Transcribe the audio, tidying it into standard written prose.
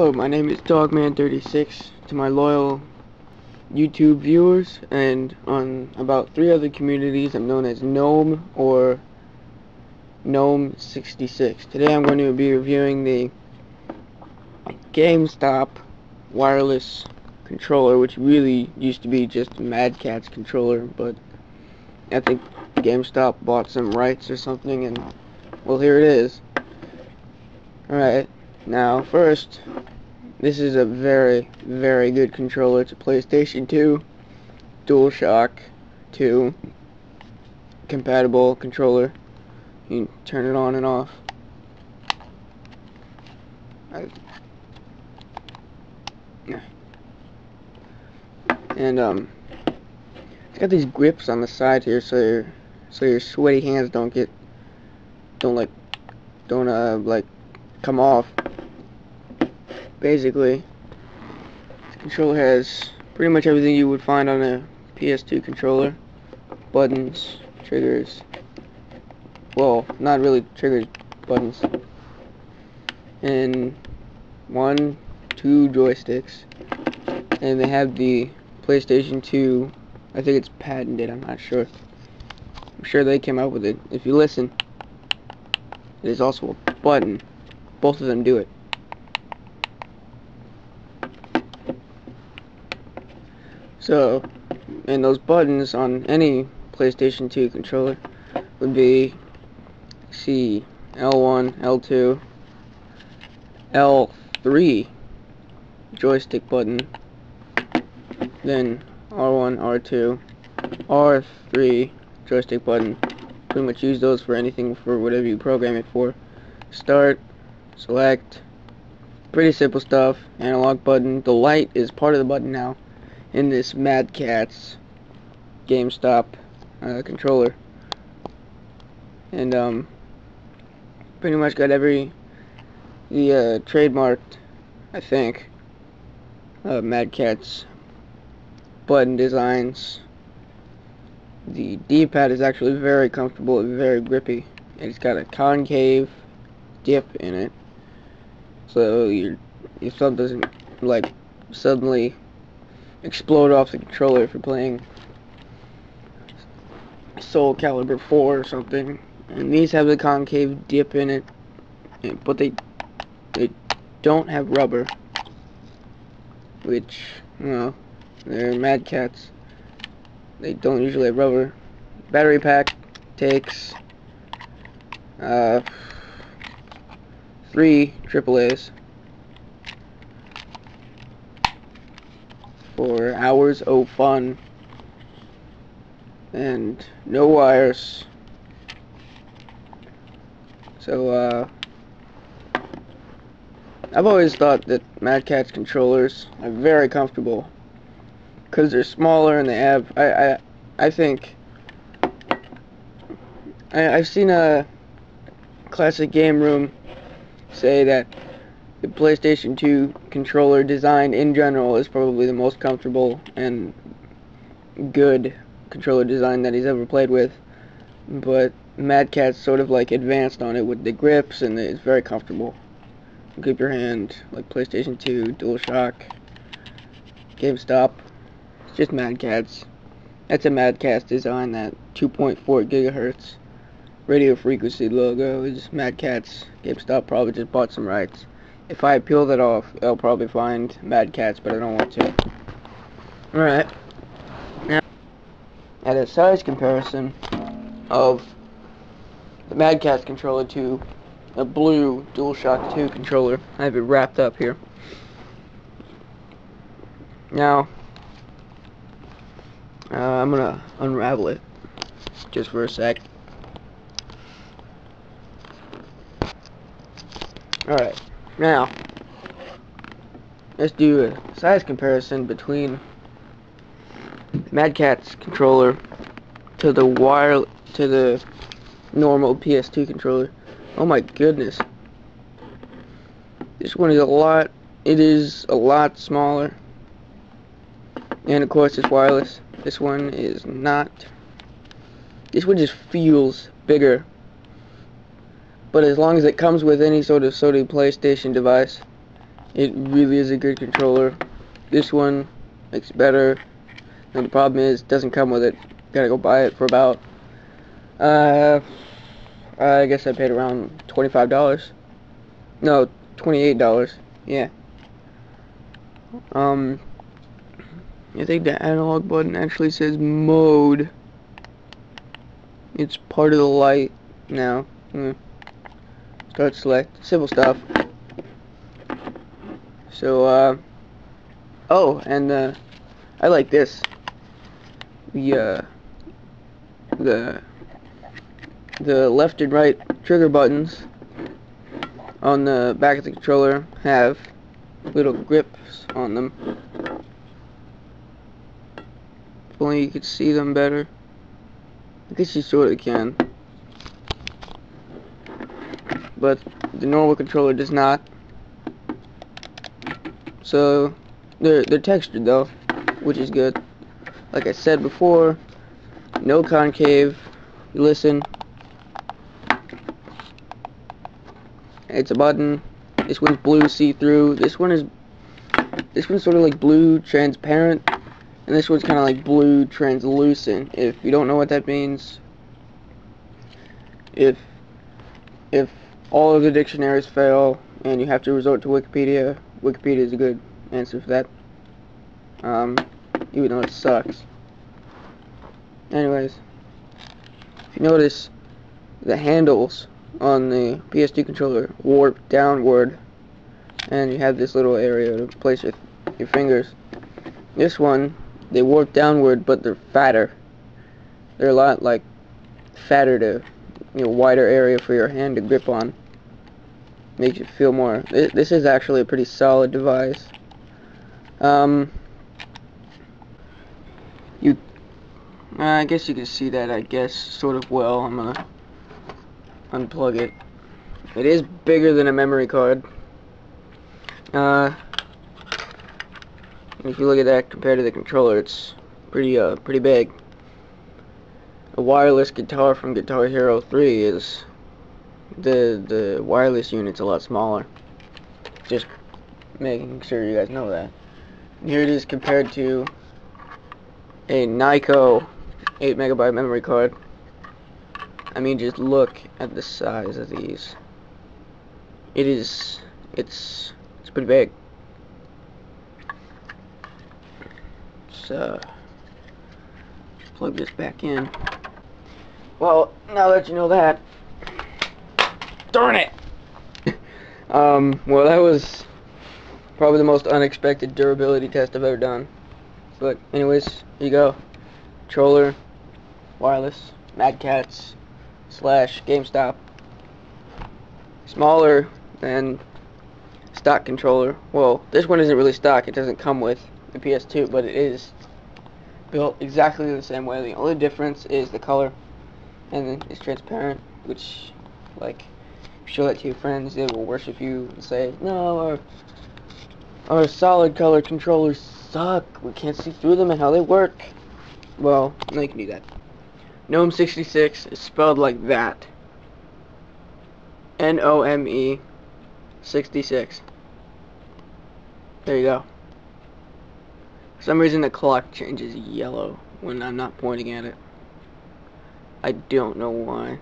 Hello, my name is Dogman36 to my loyal YouTube viewers, and on about 3 other communities I'm known as Gnome or Gnome36. Today I'm going to be reviewing the GameStop wireless controller, which really used to be just a Mad Katz controller, but I think GameStop bought some rights or something, and well, here it is. Alright, now first, this is a very, very good controller. It's a PlayStation 2 DualShock 2 compatible controller. You can turn it on and off. And it's got these grips on the side here, so your sweaty hands don't come off. Basically, this controller has pretty much everything you would find on a PS2 controller. Buttons, triggers, well, not really triggers, buttons, and 1, 2 joysticks, and they have the PlayStation 2, I think it's patented, I'm not sure. I'm sure they came up with it. If you listen, it is also a button. Both of them do it. So, and those buttons on any PlayStation 2 controller would be L1, L2, L3 joystick button, then R1, R2, R3 joystick button. Pretty much use those for anything, for whatever you program it for. Start, select, pretty simple stuff. Analog button. The light is part of the button now in this Mad Katz GameStop controller, and pretty much got the trademarked, I think, Mad Katz button designs. The D-pad is actually very comfortable and very grippy, and it's got a concave dip in it, so your thumb doesn't like suddenly explode off the controller if you're playing Soul Calibur 4 or something. And these have the concave dip in it, but they don't have rubber, which, you know, they're Mad Katz. They don't usually have rubber. Battery pack takes 3 AAAs for hours of fun, and no wires. So I've always thought that Mad Katz controllers are very comfortable because they're smaller, and they have I think I've seen a Classic Game Room say that the PlayStation 2 controller design in general is probably the most comfortable and good controller design that he's ever played with, but Mad Katz sort of like advanced on it with the grips, and it's very comfortable. You grip your hand like PlayStation 2, DualShock, GameStop. It's just Mad Katz. That's a Mad Katz design. That 2.4 gigahertz radio frequency logo is Mad Katz. GameStop probably just bought some rights. If I peel that off, I'll probably find Mad Katz, but I don't want to. Alright. Now, at a size comparison of the Mad Katz controller to a blue DualShock 2 controller, I have it wrapped up here. Now, I'm gonna unravel it just for a sec. Alright, now let's do a size comparison between Mad Katz controller to the normal PS2 controller. Oh my goodness. This one is a lot smaller. And of course it's wireless. This one is not. This one just feels bigger. But as long as it comes with any sort of Sony PlayStation device, It really is a good controller. This one makes it better. And the problem is, it doesn't come with it. Gotta go buy it for about, I guess I paid around $25. No, $28. Yeah. I think the analog button actually says mode. It's part of the light now. Start select. Simple stuff. So, oh, and, I like this. The left and right trigger buttons on the back of the controller have little grips on them. If only you could see them better. I guess you sort of can, but the normal controller does not. So they're textured though, which is good. Like I said before, no concave. You listen. It's a button. This one's blue see-through. This one's sort of like blue transparent, and this one's kind of like blue translucent. If you don't know what that means, if all of the dictionaries fail and you have to resort to Wikipedia, Wikipedia is a good answer for that. Even though it sucks. Anyways, if you notice, the handles on the PS2 controller warp downward, and you have this little area to place your fingers. This one, they warp downward, but they're fatter. They're a lot like fatter to, wider area for your hand to grip on. Makes you feel more. This is actually a pretty solid device. I guess you can see that, I guess, sort of well. I'm gonna unplug it. It is bigger than a memory card. If you look at that compared to the controller, it's pretty big. A wireless guitar from Guitar Hero 3 is the wireless unit's a lot smaller. Just making sure you guys know that. Here it is compared to a Nyko 8MB memory card. I mean, just look at the size of these. It's pretty big. So plug this back in. Well, now that you know that, darn it. Well, that was probably the most unexpected durability test I've ever done. But anyways, here you go. Controller, wireless, Mad Katz / GameStop. Smaller than stock controller. Well, this one isn't really stock. It doesn't come with the PS2, but it is built exactly the same way. The only difference is the color, and then it's transparent, which, like, if you show that to your friends, they will worship you and say, no, our solid color controllers suck. We can't see through them and how they work. Well, now you can do that. Gnome66 is spelled like that. Nome 66. There you go. For some reason the clock changes yellow when I'm not pointing at it. I don't know why.